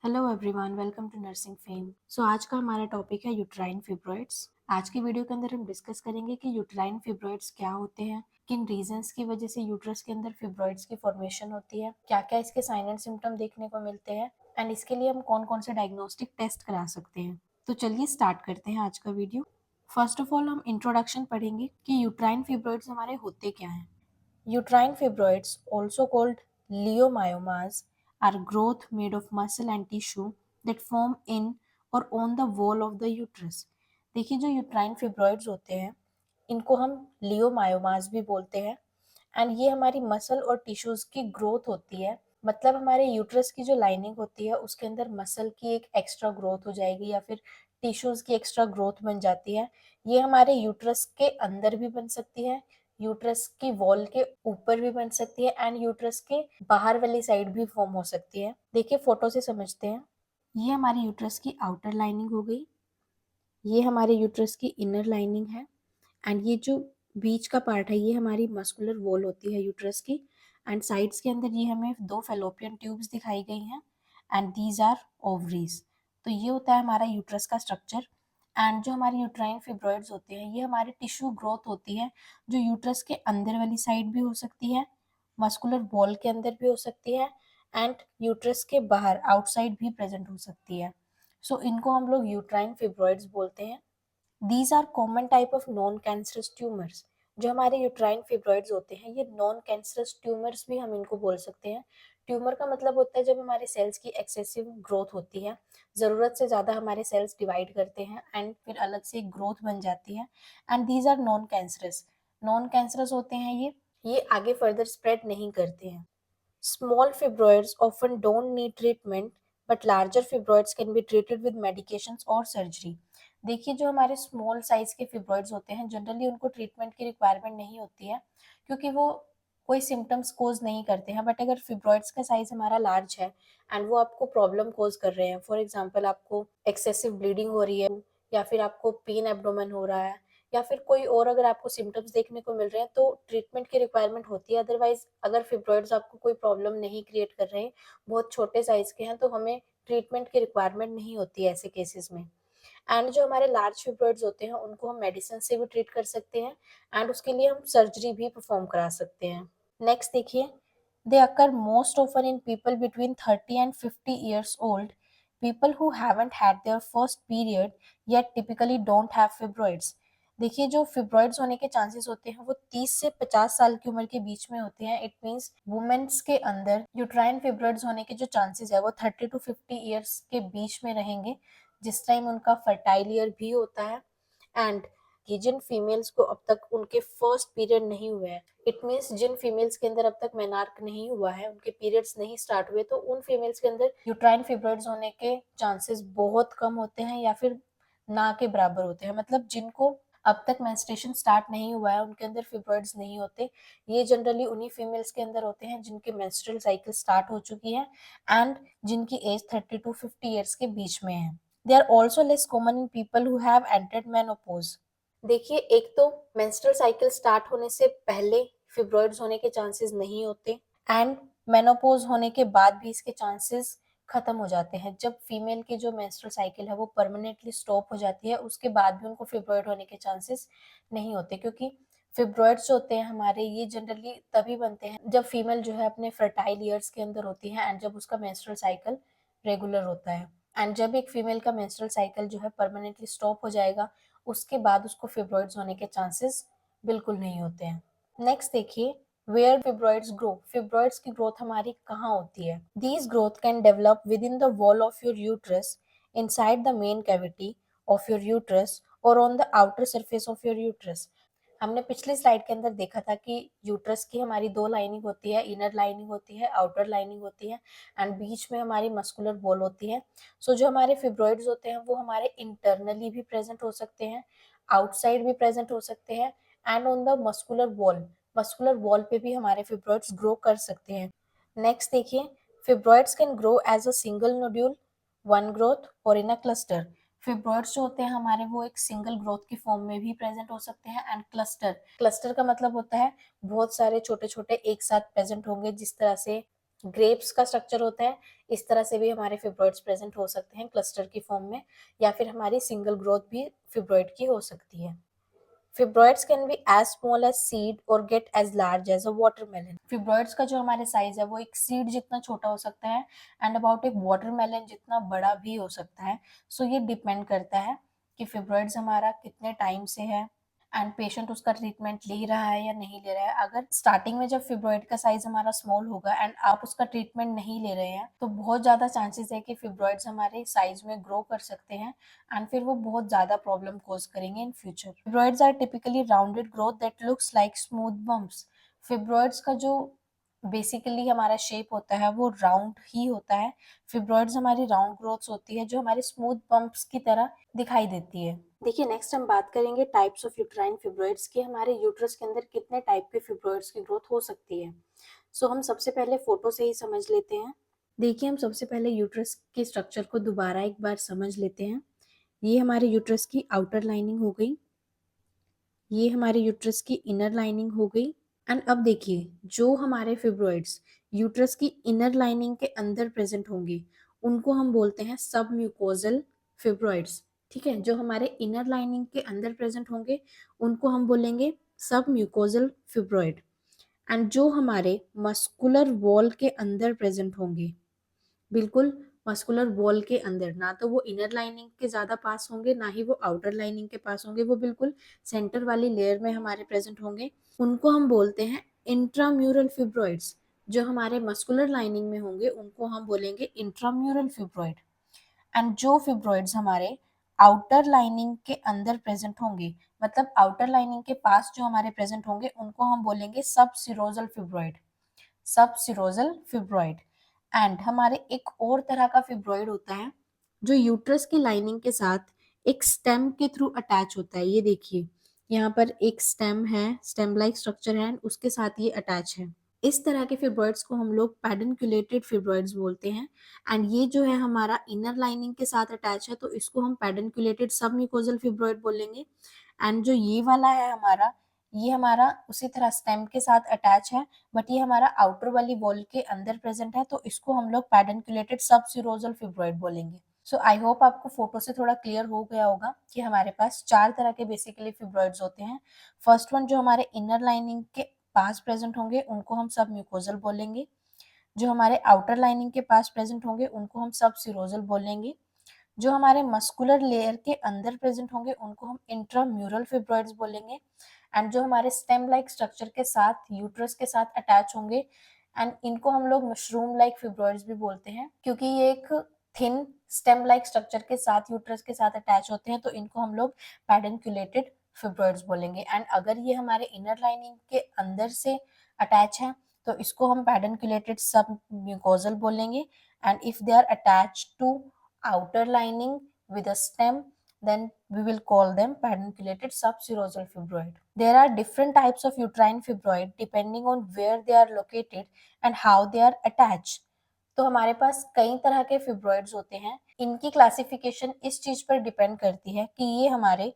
Hello everyone, welcome to Nursing Fame. आज का हमारा टॉपिक है यूट्राइन फिब्रॉइड्स। आज की वीडियो के अंदर हम डिस्कस करेंगे कि यूट्राइन फिब्रॉइड्स क्या होते हैं, किन रीजंस की वजह से यूट्रस के अंदर फिब्रॉइड्स की फॉर्मेशन होती है, क्या क्या इसके साइन एंड सिम्टम देखने को मिलते हैं एंड इसके लिए हम कौन कौन से डायग्नोस्टिक टेस्ट करा सकते हैं। तो चलिए स्टार्ट करते हैं आज का वीडियो। फर्स्ट ऑफ ऑल हम इंट्रोडक्शन पढ़ेंगे कि यूट्राइन फिब्रॉइड्स हमारे होते क्या हैं। Uterine fibroids, also called leiomyomas, are growth made of muscle and tissue that form in or on the wall of the uterus. देखिए, जो यूट्राइन फिब्रॉइड्स होते हैं इनको हम लियोमायोमास भी बोलते हैं एंड ये हमारी मसल और टिश्यूज की ग्रोथ होती है। मतलब हमारे यूट्रस की जो लाइनिंग होती है उसके अंदर मसल की एक एक्स्ट्रा ग्रोथ हो जाएगी या फिर टिश्यूज की एक्स्ट्रा ग्रोथ बन जाती है। ये हमारे यूट्रस के अंदर भी बन सकती है, यूट्रस की वॉल के ऊपर भी बन सकती है एंड यूट्रस के बाहर वाली साइड भी फॉर्म हो सकती है। देखिए फोटो से समझते हैं। ये हमारी यूट्रस की आउटर लाइनिंग हो गई, ये हमारे यूट्रस की इनर लाइनिंग है एंड ये जो बीच का पार्ट है ये हमारी मस्कुलर वॉल होती है यूट्रस की। एंड साइड्स के अंदर ये हमें दो फेलोपियन ट्यूब्स दिखाई गई हैं एंड दीज आर ओवरीज। तो ये होता है हमारा यूट्रस का स्ट्रक्चर। एंड जो हमारे यूट्राइन फिब्रॉइड्स होते हैं ये हमारे टिश्यू ग्रोथ होती है जो यूट्रस के अंदर वाली साइड भी हो सकती है, मस्कुलर वॉल के अंदर भी हो सकती है एंड यूट्रस के बाहर आउटसाइड भी प्रेजेंट हो सकती है। इनको हम लोग यूट्राइन फिब्रॉइड्स बोलते हैं। These are common type of non cancerous tumours. जो हमारे यूट्राइन फिब्रॉइड्स होते हैं ये नॉन कैंसरस ट्यूमर्स भी हम इनको बोल सकते हैं। ट्यूमर का मतलब होता है जब हमारे सेल्स की एक्सेसिव ग्रोथ होती है, ज़रूरत से ज़्यादा हमारे सेल्स डिवाइड करते हैं एंड फिर अलग से एक ग्रोथ बन जाती है and these are non cancerous. Non cancerous होते हैं ये आगे फर्दर स्प्रेड नहीं करते हैं। Small fibroids often don't need treatment, but larger fibroids can be treated with medications or surgery. देखिए, जो हमारे स्मॉल साइज के फिब्रॉइड्स होते हैं जनरली उनको ट्रीटमेंट की रिक्वायरमेंट नहीं होती है क्योंकि वो कोई सिम्टम्स कोज नहीं करते हैं। बट अगर फिब्रॉइड्स का साइज हमारा लार्ज है एंड वो आपको प्रॉब्लम कोज कर रहे हैं, फॉर एग्जांपल आपको एक्सेसिव ब्लीडिंग हो रही है या फिर आपको पेन एब्डोमेन हो रहा है या फिर कोई और अगर आपको सिम्टम्स देखने को मिल रहे हैं तो ट्रीटमेंट की रिक्वायरमेंट होती है। अदरवाइज अगर फिब्रॉइड्स आपको कोई प्रॉब्लम नहीं क्रिएट कर रहे हैं, बहुत छोटे साइज के हैं, तो हमें ट्रीटमेंट की रिक्वायरमेंट नहीं होती है ऐसे केसेस में। एंड जो हमारे लार्ज फिब्रॉइड्स होते हैं उनको हम मेडिसिन से भी ट्रीट कर सकते हैं एंड उसके लिए हम सर्जरी भी परफॉर्म करा सकते हैं। नेक्स्ट देखिए, they occur most often in people between 30 and 50 years old. People who haven't had their first period yet typically don't have fibroids. देखिए, जो फिब्रॉइड्स होने के चांसेस होते हैं वो 30 से 50 साल की उम्र के बीच में होते हैं। इट मींस वुमेन्स के अंदर यूट्राइन फिब्रॉइड्स होने के जो चांसेस है वो 30 टू 50 ईयर्स के बीच में रहेंगे, जिस टाइम उनका फर्टाइल ईयर भी होता है। एंड ये जिन फीमेल्स को अब तक उनके फर्स्ट पीरियड नहीं हुए हैं, इट मीन्स जिन फीमेल्स के अंदर अब तक मेनार्क नहीं हुआ है, उनके पीरियड्स नहीं स्टार्ट हुए, तो उन फीमेल्स के अंदर यूट्राइन फिब्रॉइड्स होने के चांसेस बहुत कम होते हैं या फिर ना के बराबर होते हैं। मतलब जिनको अब तक मेंस्ट्रुएशन स्टार्ट नहीं हुआ है उनके अंदर फिब्रॉइड्स नहीं होते। ये जनरली उन्हीं फीमेल्स के अंदर होते हैं जिनके मेंस्ट्रुअल साइकिल स्टार्ट हो चुकी है एंड जिनकी एज 30 टू 50 ईयर्स के बीच में है। They are also less common in people who have entered menopause. देखिए, एक तो मेंस्ट्रुअल साइकिल स्टार्ट होने से पहले फिब्रॉइड्स होने के चांसेस नहीं होते एंड मेनोपॉज होने के बाद भी इसके चांसेस खत्म हो जाते हैं। जब फीमेल की जो मेंस्ट्रुअल साइकिल है वो परमानेंटली स्टॉप हो जाती है उसके बाद भी उनको फिब्रॉइड होने के चांसेस नहीं होते, क्योंकि फिब्रॉइड्स जो होते हैं हमारे ये जनरली तभी बनते हैं जब फीमेल जो है अपने फर्टाइल ईयर्स के अंदर होती है एंड जब उसका मेंस्ट्रुअल साइकिल रेगुलर होता है। एंड जब एक फीमेल का मेंस्ट्रुअल साइकिल जो है परमानेंटली स्टॉप हो जाएगा उसके बाद उसको फिब्रॉइड्स होने के चांसेस बिल्कुल नहीं होते हैं। नेक्स्ट देखिए, वेयर फिब्रॉइड्स ग्रो। फिब्रॉइड्स की ग्रोथ हमारी कहाँ होती है? These growth can develop within the wall of your uterus, inside the main cavity of your uterus or on the outer surface of your uterus. हमने पिछली स्लाइड के अंदर देखा था कि यूट्रस की हमारी दो लाइनिंग होती है, इनर लाइनिंग होती है, आउटर लाइनिंग होती है एंड बीच में हमारी मस्कुलर वॉल होती है। जो हमारे फिब्रॉइड्स होते हैं वो हमारे इंटरनली भी प्रेजेंट हो सकते हैं, आउटसाइड भी प्रेजेंट हो सकते हैं and on the muscular wall पे भी हमारे फिब्रॉइड्स ग्रो कर सकते हैं। नेक्स्ट देखिए, fibroids can grow as a single nodule, one growth or in a cluster. फिब्रॉइड्स जो होते हैं हमारे वो एक सिंगल ग्रोथ की फॉर्म में भी प्रेजेंट हो सकते हैं एंड क्लस्टर का मतलब होता है बहुत सारे छोटे छोटे एक साथ प्रेजेंट होंगे, जिस तरह से ग्रेप्स का स्ट्रक्चर होता है, इस तरह से भी हमारे फिब्रॉइड्स प्रेजेंट हो सकते हैं क्लस्टर की फॉर्म में, या फिर हमारी सिंगल ग्रोथ भी फिब्रॉइड की हो सकती है। Fibroids can be as small as seed or get as large as a watermelon. Fibroids का जो हमारे साइज है वो एक सीड जितना छोटा हो सकता है एंड अबाउट एक वाटरमेलन जितना बड़ा भी हो सकता है। सो ये डिपेंड करता है कि फिब्रॉइड्स हमारा कितने टाइम से है एंड पेशेंट उसका ट्रीटमेंट ले रहा है या नहीं ले रहा है। अगर स्टार्टिंग में जब फिब्रॉइड का साइज हमारा स्मॉल होगा एंड आप उसका ट्रीटमेंट नहीं ले रहे हैं तो बहुत ज्यादा चांसेस है कि फिब्रॉइड्स हमारे साइज में ग्रो कर सकते हैं एंड फिर वो बहुत ज्यादा प्रॉब्लम कॉज करेंगे in future. Fibroids are typically rounded growth that looks like smooth bumps. Fibroids का जो बेसिकली हमारा शेप होता है वो राउंड ही होता है। फिब्रॉइड्स हमारी राउंड ग्रोथ्स होती है जो हमारे स्मूथ बम्प्स की तरह दिखाई देती है। देखिए नेक्स्ट हम बात करेंगे टाइप्स ऑफ यूट्राइन फिब्रॉइड्स की, हमारे यूट्रस के अंदर कितने टाइप के फिब्रॉइड्स की ग्रोथ हो सकती है। सो हम सबसे पहले फोटो से ही समझ लेते हैं। देखिए हम सबसे पहले यूट्रस के स्ट्रक्चर को दोबारा एक बार समझ लेते हैं। ये हमारे यूट्रस की आउटर लाइनिंग हो गई, ये हमारे यूट्रस की इनर लाइनिंग हो गई एंड अब देखिए जो हमारे फिब्रॉइड्स यूट्रस की इनर लाइनिंग के अंदर प्रेजेंट होंगे उनको हम बोलते हैं सब म्यूकोजल फिब्रॉइड्स। ठीक है, जो हमारे इनर लाइनिंग के अंदर प्रेजेंट होंगे उनको हम बोलेंगे सब म्यूकोजल फिब्रॉइड एंड जो हमारे मस्कुलर वॉल के अंदर प्रेजेंट होंगे, बिल्कुल मस्कुलर वॉल के अंदर, ना तो वो इनर लाइनिंग के ज्यादा पास होंगे ना ही वो आउटर लाइनिंग के पास होंगे, वो बिल्कुल सेंटर वाली लेयर में हमारे प्रेजेंट होंगे, उनको हम बोलते हैं इंट्राम्यूरल फिब्रॉइड्स। जो हमारे मस्कुलर लाइनिंग में होंगे उनको हम बोलेंगे इंट्राम्यूरल फिब्रॉइड एंड जो फिब्रॉइड्स हमारे आउटर लाइनिंग के अंदर प्रेजेंट होंगे, मतलब आउटर लाइनिंग के पास जो हमारे प्रेजेंट होंगे उनको हम बोलेंगे सब सिरोजल फिब्रॉइड, सब सिरोजल फिब्रॉइड। एंड हमारे एक और तरह का फिब्रॉइड होता है जो यूट्रस की लाइनिंग के साथ एक स्टेम के थ्रू अटैच होता है। ये देखिए यहाँ पर एक स्टेम है, स्टेम लाइक स्ट्रक्चर है, उसके साथ ये अटैच है। इस तरह के फिब्रॉइड्स को हम लोग पेडनक्यूलेटेड फिब्रॉइड्स बोलते हैं एंड ये जो है हमारा इनर लाइनिंग के साथ अटैच है तो इसको हम पेडनक्यूलेटेड सब म्यूकोजल फिब्रॉइड बोलेंगे। एंड जो ये वाला है हमारा, ये हमारा उसी तरह स्टेम के साथ अटैच है बट ये हमारा आउटर वाली वॉल के अंदर प्रेजेंट है तो इसको हम लोग पेडनक्यूलेटेड सब सिरोजल फिब्रॉइड बोलेंगे। सो आई होप आपको फोटो से थोड़ा क्लियर हो गया होगा कि हमारे पास चार तरह के बेसिकली फिब्रॉइड्स होते हैं। फर्स्ट वन जो हमारे इनर लाइनिंग के पास प्रेजेंट होंगे उनको हम सब म्यूकोजल बोलेंगे, जो हमारे आउटर लाइनिंग के पास प्रेजेंट होंगे उनको हम सब सिरोजल बोलेंगे, जो हमारे मस्कुलर लेयर के अंदर प्रेजेंट होंगे उनको हम इंट्राम्यूरल फिब्रॉइड्स बोलेंगे एंड जो हमारे स्टेम लाइक स्ट्रक्चर के साथ यूट्रस के साथ अटैच होंगे एंड इनको हम लोग मशरूम लाइक फिब्रॉइड्स भी बोलते हैं क्योंकि ये एक थिन स्टेम लाइक स्ट्रक्चर के साथ यूट्रस के साथ अटैच होते हैं तो इनको हम लोग पेडनक्यूलेटेड फिब्रॉइड्स बोलेंगे। एंड अगर ये हमारे इनर लाइनिंग के अंदर से अटैच है तो इसको हम पेडनक्यूलेटेड सब म्यूकोजल बोलेंगे and if they are attached to outer lining with a stem, then we will call them pedunculated subserosal fibroid. There are different types of uterine fibroid depending on where they are located and how they are attached. तो हमारे पास कई तरह के फिब्रॉइड्स होते हैं, इनकी classification इस चीज पर डिपेंड करती है कि ये हमारे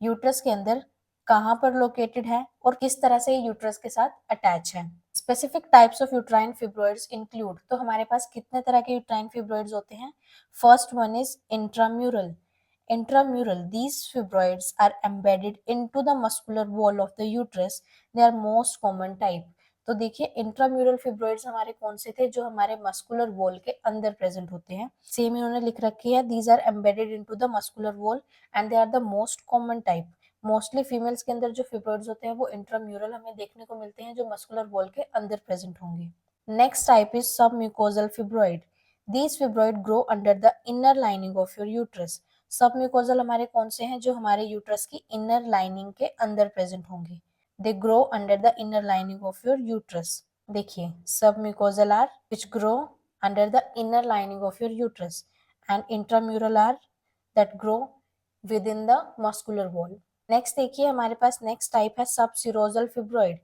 यूट्रस के अंदर कहाँ पर लोकेटेड है और किस तरह से यूट्रस के साथ अटैच है। Specific types of uterine fibroids include, तो हमारे पास कितने तरह के यूट्राइन फिब्रॉइड्स होते हैं। First one is intramural. Intramural, these fibroids are embedded into the muscular wall of the uterus. They are most common type. तो देखिए इंट्राम्यूरल फिब्रॉइड्स हमारे कौन से थे, जो हमारे मस्कुलर वॉल के अंदर प्रेजेंट होते हैं। सेम इन्होंने लिख रखी है, these are embedded into the muscular wall and they are the most common type. Mostly females के अंदर जो फिब्रॉइड्स होते हैं वो इंट्राम्यूरल हमें देखने को मिलते हैं, जो मस्कुलर वॉल के अंदर प्रेजेंट होंगे। Next type is submucosal fibroid. These fibroid grow under the inner lining of your uterus. Submucosal हमारे कौन से हैं, जो हमारे यूट्रस की इनर लाइनिंग के अंदर प्रेजेंट होंगे। They grow under the inner lining of your uterus. देखिए submucosal are which grow under the inner lining of your uterus and intramural are that grow within the muscular wall. Next देखिए हमारे पास next type है subserosal fibroid.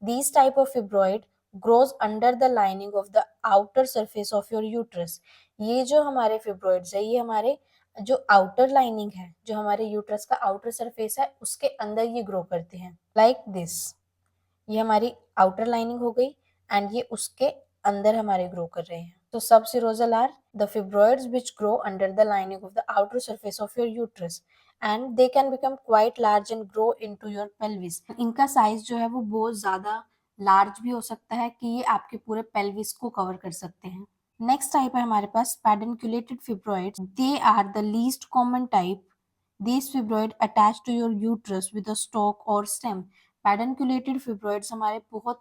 These type of fibroid grows under the lining of the outer surface of your uterus. ये जो हमारे फिब्रॉइड्स है ये हमारे जो आउटर लाइनिंग है, जो हमारे यूट्रस का आउटर सरफेस है उसके अंदर ये ग्रो करते हैं लाइक दिस। ये हमारी आउटर लाइनिंग हो गई एंड ये उसके अंदर हमारे ग्रो कर रहे हैं। तो subserosal are the fibroids which grow under the lining of the outer surface of your uterus and they can become quite large and grow into your pelvis. इनका साइज जो है वो बहुत ज्यादा लार्ज भी हो सकता है कि ये आपके पूरे पेल्विस को कवर कर सकते हैं। नेक्स्ट टाइप है हमारे पास pedunculated fibroids. They are the least common type. These fibroid attach to your uterus with a stalk or stem. Pedunculated fibroids हमारे बहुत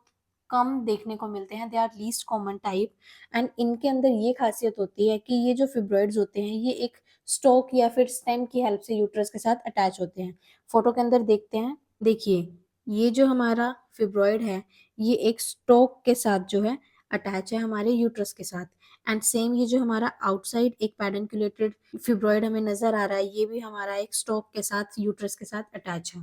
कम देखने को मिलते हैं। They are least common type and इनके अंदर ये खासियत होती है कि ये जो फिब्रॉइड्स होते हैं ये एक स्टॉक या फिर स्टेम की हेल्प से यूट्रस के साथ अटैच होते हैं। फोटो के अंदर देखते हैं, देखिए ये जो हमारा फिब्रॉइड है ये एक स्टॉक के साथ जो है अटैच है हमारे यूट्रस के साथ। एंड सेम ये जो हमारा आउटसाइड एक पेडुन्कुलेटेड फिब्रॉइड हमें नजर आ रहा है ये भी हमारा एक स्टॉक के साथ यूट्रस के साथ अटैच है।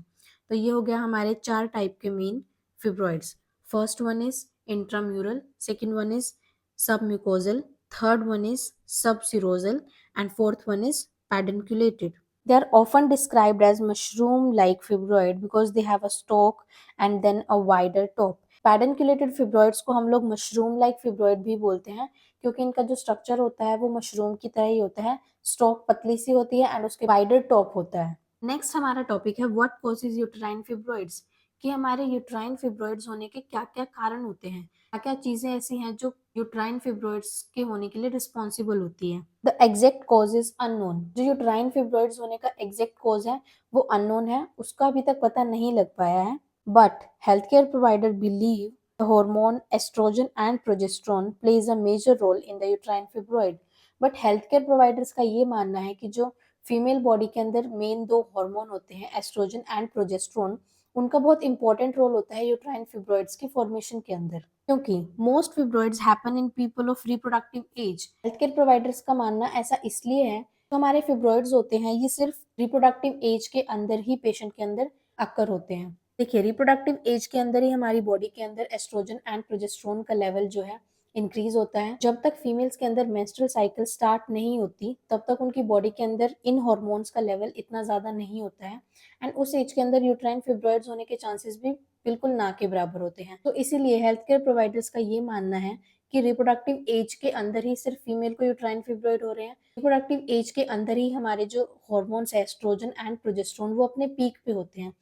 तो ये हो गया हमारे 4 टाइप के main fibroids. First one is intramural, second one is submucosal, third one is subserosal, and fourth one is pedunculated. They are often described as mushroom-like fibroid because they have a stalk and then a wider top. Pedunculated fibroids को हम लोग mushroom-like fibroid भी बोलते हैं क्योंकि इनका जो structure होता है वो मशरूम की तरह ही होता है। स्टॉक पतली सी होती है एंड उसके वाइडर टॉप होता है। नेक्स्ट हमारा टॉपिक है व्हाट कॉजेज यूट्राइन फिब्रॉइड्स, कि हमारे यूट्राइन फिब्रॉइड्स होने के क्या क्या कारण होते हैं, क्या क्या चीजें ऐसी हैं जो यूट्राइन फिब्रॉइड्स के होने के लिए रिस्पॉन्सिबल होती है। The exact cause is unknown. जो यूट्राइन फिब्रॉइड्स होने का एग्जैक्ट कॉज है वो अननोन है, उसका अभी तक पता नहीं लग पाया है। But health care provider believe the hormone estrogen and progesterone plays a major role in the uterine fibroid. But health care providers का ये मानना है कि जो फीमेल बॉडी के अंदर मेन 2 हार्मोन होते हैं एस्ट्रोजन एंड प्रोजेस्ट्रोन, उनका बहुत इंपॉर्टेंट रोल होता है यूट्राइन फिब्रॉइड्स की फॉर्मेशन के अंदर, क्योंकि most fibroids happen in people of reproductive age. Health care providers का मानना ऐसा इसलिए है तो हमारे फिब्रॉइड्स होते हैं ये सिर्फ रिप्रोडक्टिव एज के अंदर ही पेशेंट के अंदर अक्कर होते हैं। देखिए रिप्रोडक्टिव एज के अंदर ही हमारी बॉडी के अंदर एस्ट्रोजन एंड प्रोजेस्ट्रोन का लेवल जो है इंक्रीज होता है। जब तक फीमेल्स के अंदर मेंस्ट्रुअल साइकिल स्टार्ट नहीं होती तब तक उनकी बॉडी के अंदर इन हार्मोन्स का लेवल इतना ज्यादा नहीं होता है एंड उस एज के अंदर यूट्राइन फिब्रॉइड्स होने के चांसेस भी बिल्कुल ना के बराबर होते हैं। तो इसीलिए हेल्थ केयर प्रोवाइडर्स का ये मानना है कि रिप्रोडक्टिव एज के अंदर ही सिर्फ फीमेल को यूट्राइन फिब्रॉइड हो रहे हैं। रिप्रोडक्टिव एज के अंदर ही हमारे जो हार्मोन्स है एस्ट्रोजन एंड प्रोजेस्ट्रोन वो अपने पीक पे होते हैं।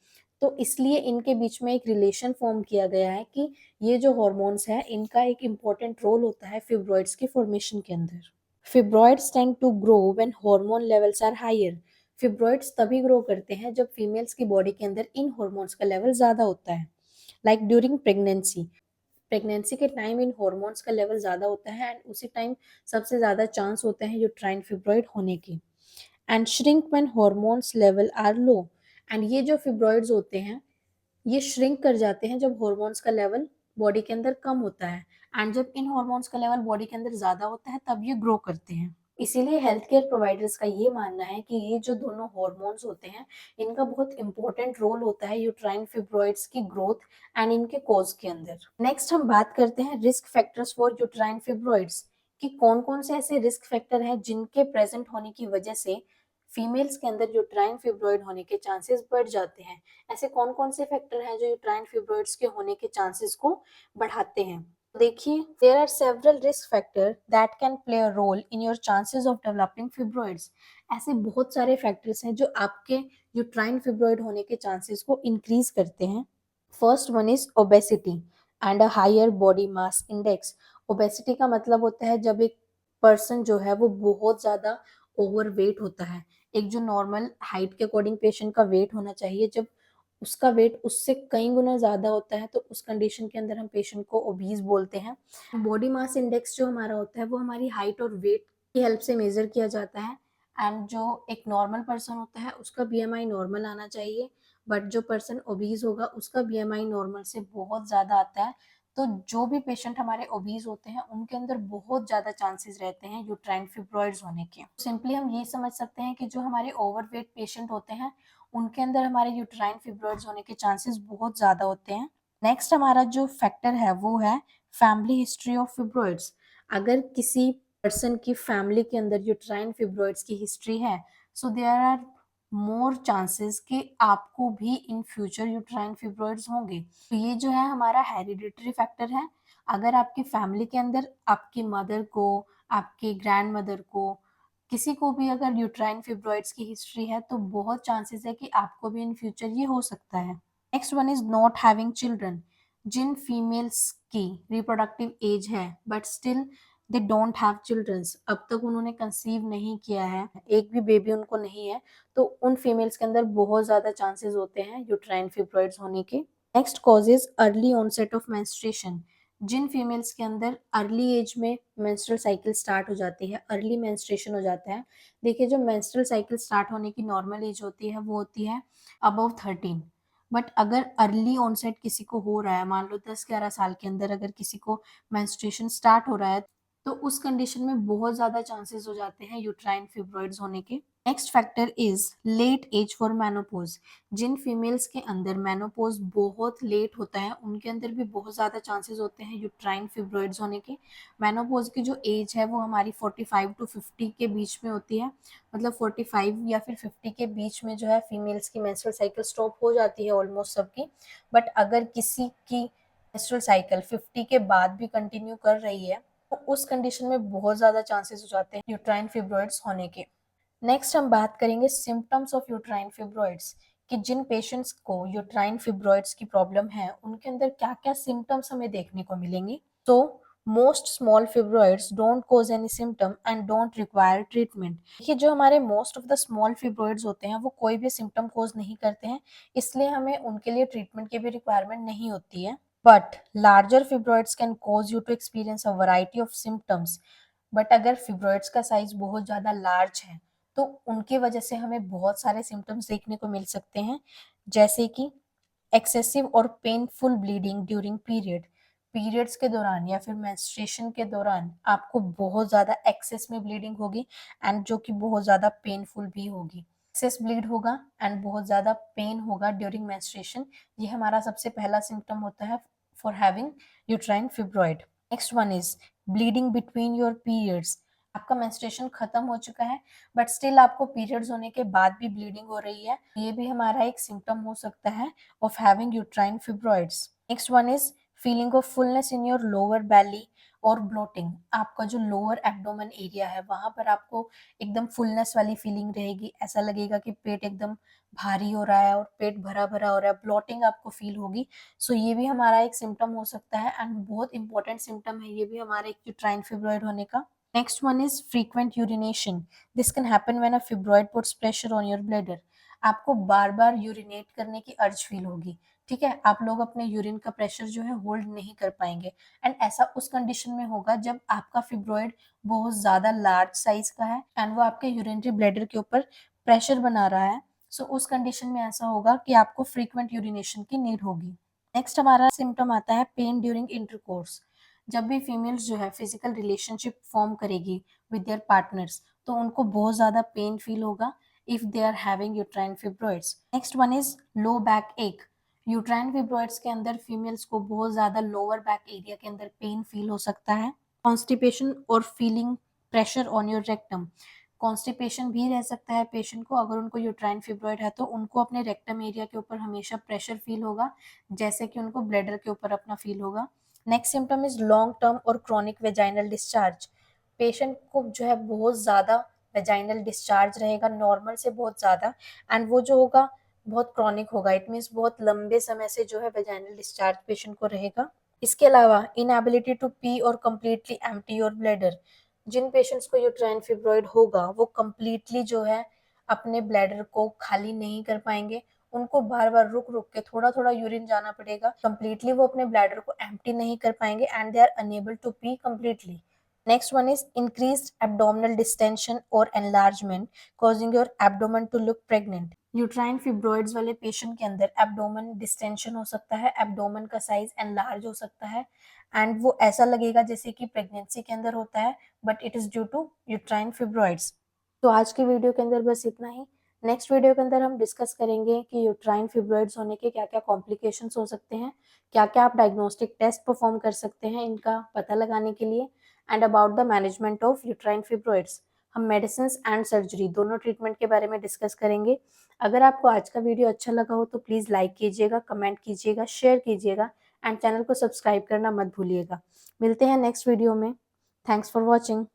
तो इसलिए इनके बीच में एक रिलेशन फॉर्म किया गया है कि ये जो हार्मोन्स है इनका एक इम्पोर्टेंट रोल होता है फिब्रॉइड्स के फॉर्मेशन के अंदर। Fibroids tend to grow when hormone levels are higher. Fibroids तभी ग्रो करते हैं जब फीमेल्स की बॉडी के अंदर इन हार्मोन्स का लेवल ज्यादा होता है। लाइक ड्यूरिंग प्रेगनेंसी, प्रेगनेंसी के टाइम इन हार्मोन्स का लेवल ज्यादा होता है एंड उसी टाइम सबसे ज्यादा चांस होते हैं यूट्राइन फिब्रॉइड होने की। And shrink when hormones level are low. And ये जो फिब्रॉइड्स होते हैं ये श्रिंक कर जाते हैं जब हार्मोन्स का लेवल बॉडी के अंदर कम होता है एंड जब इन हार्मोन्स का लेवल बॉडी के अंदर ज्यादा होता है तब ये ग्रो करते हैं। इसीलिए हेल्थ केयर प्रोवाइडर्स का ये मानना है कि ये जो दोनों हार्मोन्स होते हैं इनका बहुत इंपॉर्टेंट रोल होता है यूट्राइन फिब्रॉइड्स की ग्रोथ एंड इनके कॉज के अंदर। नेक्स्ट हम बात करते हैं रिस्क फैक्टर्स फॉर यूट्राइन फिब्रॉइड्स, कि कौन कौन से ऐसे रिस्क फैक्टर हैं जिनके प्रेजेंट होने की वजह से फीमेल्स के अंदर यूट्राइन फिब्रॉइड होने के चांसेस बढ़ जाते हैं। ऐसे कौन कौन से फैक्टर हैं जो यूट्राइन फिब्रॉइड्स के होने के चांसेस को बढ़ाते हैं। देखिए there are several risk factor that can play a role in your chances of developing fibroids. ऐसे बहुत सारे फैक्टर्स हैं जो आपके यूट्राइन फिब्रॉइड होने के चांसेस को इंक्रीज करते हैं। First one is obesity and a higher body mass index. Obesity का मतलब होता है जब एक पर्सन जो है वो बहुत ज्यादा ओवरवेट होता है। एक जो नॉर्मल हाइट के अकॉर्डिंग पेशेंट का वेट होना चाहिए जब उसका वेट उससे कई गुना ज्यादा होता है तो उस कंडीशन के अंदर हम पेशेंट को ओबीज बोलते हैं। बॉडी मास इंडेक्स जो हमारा होता है वो हमारी हाइट और वेट की हेल्प से मेजर किया जाता है एंड जो एक नॉर्मल पर्सन होता है उसका बीएमआई नॉर्मल आना चाहिए, बट जो पर्सन ओबीज होगा उसका बीएमआई नॉर्मल से बहुत ज्यादा आता है। तो जो भी पेशेंट हमारे ओबीज होते हैं उनके अंदर बहुत ज्यादा चांसेस रहते हैं यूट्राइन फिब्रॉइड्स होने के। सिंपली हम ये समझ सकते हैं कि जो हमारे ओवरवेट पेशेंट होते हैं उनके अंदर हमारे यूट्राइन फिब्रॉइड्स होने के चांसेस बहुत ज्यादा होते हैं। नेक्स्ट हमारा जो फैक्टर है वो है फैमिली हिस्ट्री ऑफ फिब्रॉइड्स। अगर किसी पर्सन की फैमिली के अंदर यूट्राइन फिब्रॉइड्स की हिस्ट्री है so there are more chances कि आपको भी इन फ्यूचर यूट्राइन फिब्रॉइड्स होंगे। तो ये जो है हमारा हेरिडिटरी फैक्टर है। अगर आपकी फैमिली के अंदर आपकी मदर को, आपके ग्रैंड मदर को, किसी को भी अगर यूट्राइन फिब्रॉइड्स की हिस्ट्री है तो बहुत चांसेस है कि आपको भी इन फ्यूचर ये हो सकता है। Next one is not having children. जिन फीमेल्स की रिप्रोडक्टिव एज है but still they don't have childrens, अब तक उन्होंने कंसीव नहीं किया है, एक भी बेबी उनको नहीं है, तो उन फीमेल्स के अंदर बहुत ज्यादा चांसेस होते हैं यूट्राइन फिब्रॉइड्स होने के। Next cause is early onset of menstruation. जिन फीमेल्स के अंदर अर्ली एज में मेंस्ट्रुअल साइकिल स्टार्ट हो जाती है, अर्ली मेंस्ट्रुएशन हो जाता है। देखिए, जो मेंस्ट्रुअल साइकिल स्टार्ट होने की नॉर्मल एज होती है वो होती है अबव 13। बट अगर अर्ली ऑनसेट किसी को हो रहा है, मान लो 10-11 साल के अंदर अगर किसी को मेंस्ट्रुएशन स्टार्ट हो रहा है, तो उस कंडीशन में बहुत ज्यादा चांसेस हो जाते हैं यूट्राइन फिब्रॉइड्स होने के। Next factor is late age for menopause. जिन फीमेल्स के अंदर मेनोपॉज बहुत लेट होता है उनके अंदर भी बहुत ज़्यादा चांसेस होते हैं यूट्राइन फिब्रॉइड्स होने के। मेनोपॉज की जो एज है वो हमारी 45 to 50 के बीच में होती है, मतलब 45 या फिर 50 के बीच में जो है फीमेल्स की मेंस्ट्रुअल साइकिल स्टॉप हो जाती है ऑलमोस्ट सबकी। बट अगर किसी की मेंस्ट्रुअल साइकिल 50 के बाद भी कंटिन्यू कर रही है तो उस कंडीशन में बहुत ज़्यादा चांसेस हो जाते हैं यूट्राइन फिब्रॉइड्स होने के। नेक्स्ट हम बात करेंगे सिम्टम्स ऑफ यूट्राइन फिब्रॉइड्स, कि जिन पेशेंट्स को यूट्राइन फिब्रॉइड्स की प्रॉब्लम है उनके अंदर क्या क्या सिम्टम्स हमें देखने को मिलेंगे। तो most small fibroids don't cause any symptom and don't require treatment. देखिए, जो हमारे most of the small fibroids होते हैं वो कोई भी सिम्टम कॉज नहीं करते हैं, इसलिए हमें उनके लिए ट्रीटमेंट की भी रिक्वायरमेंट नहीं होती है। But larger fibroids can cause you to experience a variety of symptoms. But अगर फिब्रॉइड्स का साइज बहुत ज़्यादा लार्ज है तो उनकी वजह से हमें बहुत सारे सिम्टम्स देखने को मिल सकते हैं, जैसे कि एक्सेसिव और पेनफुल ब्लीडिंग ड्यूरिंग पीरियड्स के दौरान या फिर मेंस्ट्रुएशन के दौरान आपको बहुत ज़्यादा एक्सेस में ब्लीडिंग होगी एंड जो कि बहुत ज़्यादा पेनफुल भी होगी। एक्सेस ब्लीड होगा एंड बहुत ज़्यादा पेन होगा ड्यूरिंग मेंस्ट्रुएशन, ये हमारा सबसे पहला सिम्टम होता है for having uterine fibroid. Next one is bleeding between your periods. आपका मेंस्ट्रुएशन खत्म हो चुका है बट स्टिल आपको पीरियड्स होने के बाद भी ब्लीडिंग हो रही है, ये भी हमारा एक सिम्टम हो सकता है of having uterine fibroids. Next one is feeling of fullness in your lower belly और ब्लोटिंग। आपका जो लोअर एब्डोमेन एरिया है वहां पर आपको एकदम फुलनेस वाली फीलिंग रहेगी, ऐसा लगेगा कि पेट एकदम भारी हो रहा है और पेट भरा भरा हो रहा है, ब्लोटिंग आपको फील होगी। सो ये भी हमारा एक सिम्टम हो सकता है एंड बहुत इंपॉर्टेंट सिम्टम है ये भी हमारे एक यूट्राइन फिब्रॉइड होने का। Next one is frequent urination. This can happen when a fibroid puts pressure on your bladder. आपको बार बार यूरिनेट करने की अर्ज फील होगी, ठीक है, आप लोग अपने यूरिन का प्रेशर जो है होल्ड नहीं कर पाएंगे एंड ऐसा उस कंडीशन में होगा जब आपका फिब्रॉइड बहुत ज्यादा लार्ज साइज का है एंड वो आपके यूरिनरी ब्लैडर के ऊपर प्रेशर बना रहा है। सो उस कंडीशन में ऐसा होगा कि आपको फ्रीक्वेंट यूरिनेशन की नीड होगी। नेक्स्ट हमारा सिम्टम आता है पेन ड्यूरिंग इंटरकोर्स। जब भी फीमेल्स जो है फिजिकल रिलेशनशिप फॉर्म करेगी विद देयर पार्टनर्स तो उनको बहुत ज्यादा पेन फील होगा if they are having uterine fibroids. Next one is low back ache. Uterine fibroids के अंदर फीमेल्स को बहुत ज्यादा लोअर बैक एरिया के अंदर पेन फील हो सकता है। कॉन्स्टिपेशन और feeling pressure on your rectum. Constipation भी रह सकता है पेशेंट को, अगर उनको यूट्राइन फिब्रॉइड है तो उनको अपने रेक्टम एरिया के ऊपर हमेशा प्रेशर फील होगा जैसे कि उनको ब्लैडर के ऊपर अपना फील होगा। Next symptom is long term और क्रॉनिक वेजाइनल डिस्चार्ज। पेशेंट को जो है बहुत ज़्यादा वेजाइनल डिस्चार्ज रहेगा, नॉर्मल से बहुत ज़्यादा, एंड वो जो होगा बहुत क्रॉनिक होगा, इट मीन्स बहुत लंबे समय से जो है वेजाइनल डिस्चार्ज पेशेंट को रहेगा। इसके अलावा inability to pee or completely empty your bladder. जिन पेशेंट्स को यूट्राइन फिब्रॉइड होगा वो कम्प्लीटली जो है अपने ब्लैडर को खाली नहीं कर पाएंगे, उनको बार बार रुक रुक के थोड़ा थोड़ा यूरिन जाना पड़ेगा, कंप्लीटली वो अपने ब्लैडर को एम्प्टी नहीं कर पाएंगे and they are unable to pee completely. Next one is increased abdominal distension और enlargement causing your abdomen to look pregnant। Uterine fibroids वाले पेशेंट के अंदर एब्डोमेन डिस्टेंशन हो सकता है, एब्डोमेन का साइज एनलार्ज हो सकता है एंड वो ऐसा लगेगा जैसे कि प्रेगनेंसी के अंदर होता है, but it is due to uterine fibroids. तो आज के वीडियो के अंदर बस इतना ही। नेक्स्ट वीडियो के अंदर हम डिस्कस करेंगे कि यूट्राइन फिब्रॉइड्स होने के क्या क्या कॉम्प्लिकेशंस हो सकते हैं, क्या क्या आप डायग्नोस्टिक टेस्ट परफॉर्म कर सकते हैं इनका पता लगाने के लिए, and about the management of uterine fibroids. हम मेडिसिन एंड सर्जरी दोनों ट्रीटमेंट के बारे में डिस्कस करेंगे। अगर आपको आज का वीडियो अच्छा लगा हो तो प्लीज़ लाइक कीजिएगा, कमेंट कीजिएगा, शेयर कीजिएगा एंड चैनल को सब्सक्राइब करना मत भूलिएगा। मिलते हैं नेक्स्ट वीडियो में। Thanks for watching.